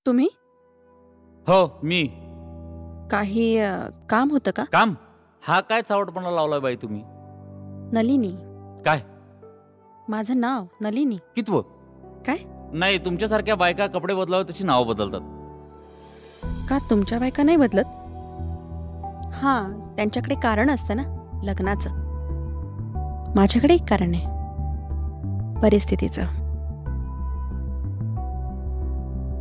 तुम्ही? हो मी. काही काम होतं का? काम? हा काय चावटपणा लावलाय बाई तुम्ही? नलिनी. काय? माझं नाव नलिनी. कितवं? काय? नाही, तुमच्यासारख्या बायका कपडे बदलावे तशी नावं बदलतात. का तुमच्या बायका नाही बदलत? हां, त्यांच्याकडे कारण असतं ना, लग्नाचं. माझ्याकडे एक कारण आहे, परिस्थितीचं.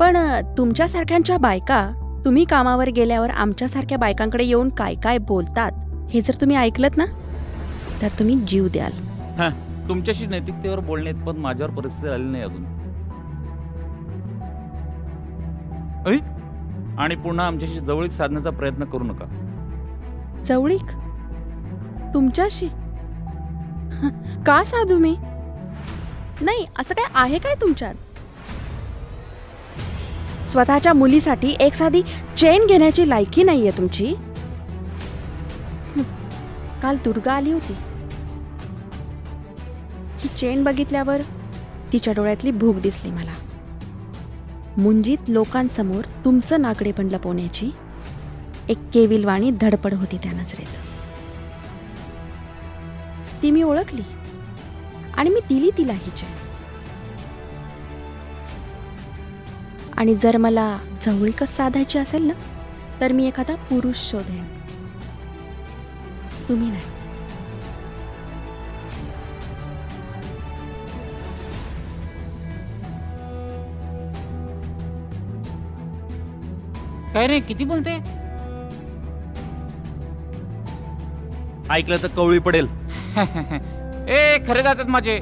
पण तुमच्यासारख्यांच्या बायका तुम्ही कामावर गेल्यावर आमच्यासारख्या बायकांकडे येऊन काय काय बोलतात हे जर तुम्ही ऐकलत ना, तर तुम्ही जीव द्याल. हां, तुमच्याशी नैतिकतेवर बोलण्यात पण माझ्यावर परिस्थिती आली नाही अजून. ऐ? आणि पुन्हा आमच्याशी जवळीक साधण्याचा प्रयत्न करू नका. जवळीक? तुमच्याशी? का साधू मी? नाही, असं काय आहे काय तुमच्यात? स्वतःच्या मुलीसाठी एक साधी चेन घेण्याची लायकी नाहीये तुमची. काल दुर्गा आली होती. ही चेन बघितल्यावर तिच्या डोळ्यातली भूक दिसली मला. मुंजीत लोकांसमोर तुमचं नाकडेपण लपवण्याची एक केविलवाणी धडपड होती त्या नजरेत. ती मी ओळखली आणि मी दिली तिला ही चेन. आणि जर मला जवळीकच साधायची असेल ना, तर मी एखादा पुरुष शोधेन, तुम्ही नाही. काय रे, किती बोलते? ऐकलं तर कवळी पडेल. ए, खरे जातात माझे.